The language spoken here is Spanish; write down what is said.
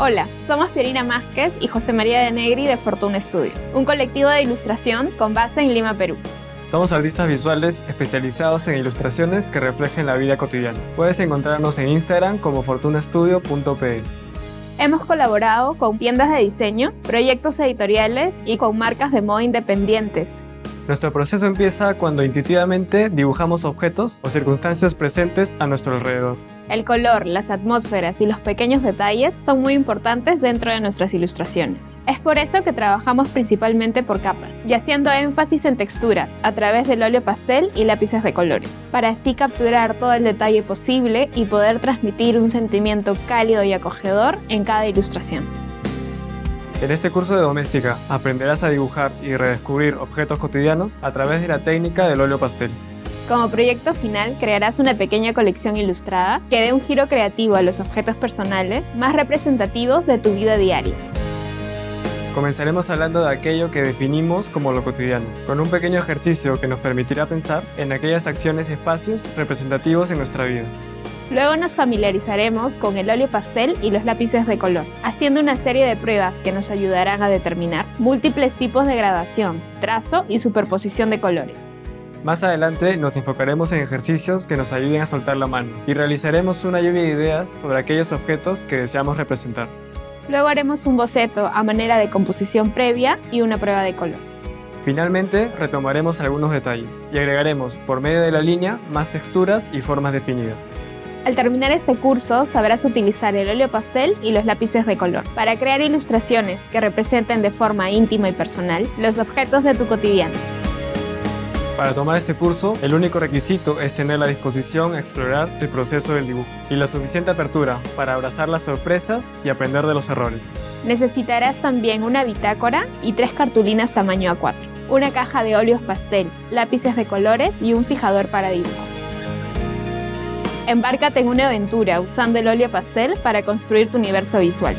Hola, somos Pierina Másquez y José María de Negri de Fortuna Studio, un colectivo de ilustración con base en Lima, Perú. Somos artistas visuales especializados en ilustraciones que reflejen la vida cotidiana. Puedes encontrarnos en Instagram como fortunastudio.pe. Hemos colaborado con tiendas de diseño, proyectos editoriales y con marcas de moda independientes. Nuestro proceso empieza cuando intuitivamente dibujamos objetos o circunstancias presentes a nuestro alrededor. El color, las atmósferas y los pequeños detalles son muy importantes dentro de nuestras ilustraciones. Es por eso que trabajamos principalmente por capas y haciendo énfasis en texturas a través del óleo pastel y lápices de colores, para así capturar todo el detalle posible y poder transmitir un sentimiento cálido y acogedor en cada ilustración. En este curso de doméstica aprenderás a dibujar y redescubrir objetos cotidianos a través de la técnica del óleo pastel. Como proyecto final, crearás una pequeña colección ilustrada que dé un giro creativo a los objetos personales más representativos de tu vida diaria. Comenzaremos hablando de aquello que definimos como lo cotidiano, con un pequeño ejercicio que nos permitirá pensar en aquellas acciones y espacios representativos en nuestra vida. Luego nos familiarizaremos con el óleo pastel y los lápices de color, haciendo una serie de pruebas que nos ayudarán a determinar múltiples tipos de gradación, trazo y superposición de colores. Más adelante nos enfocaremos en ejercicios que nos ayuden a soltar la mano y realizaremos una lluvia de ideas sobre aquellos objetos que deseamos representar. Luego haremos un boceto a manera de composición previa y una prueba de color. Finalmente, retomaremos algunos detalles y agregaremos, por medio de la línea, más texturas y formas definidas. Al terminar este curso, sabrás utilizar el óleo pastel y los lápices de color para crear ilustraciones que representen de forma íntima y personal los objetos de tu cotidiano. Para tomar este curso, el único requisito es tener la disposición a explorar el proceso del dibujo y la suficiente apertura para abrazar las sorpresas y aprender de los errores. Necesitarás también una bitácora y 3 cartulinas tamaño A4, una caja de óleos pastel, lápices de colores y un fijador para dibujo. Embárcate en una aventura usando el óleo pastel para construir tu universo visual.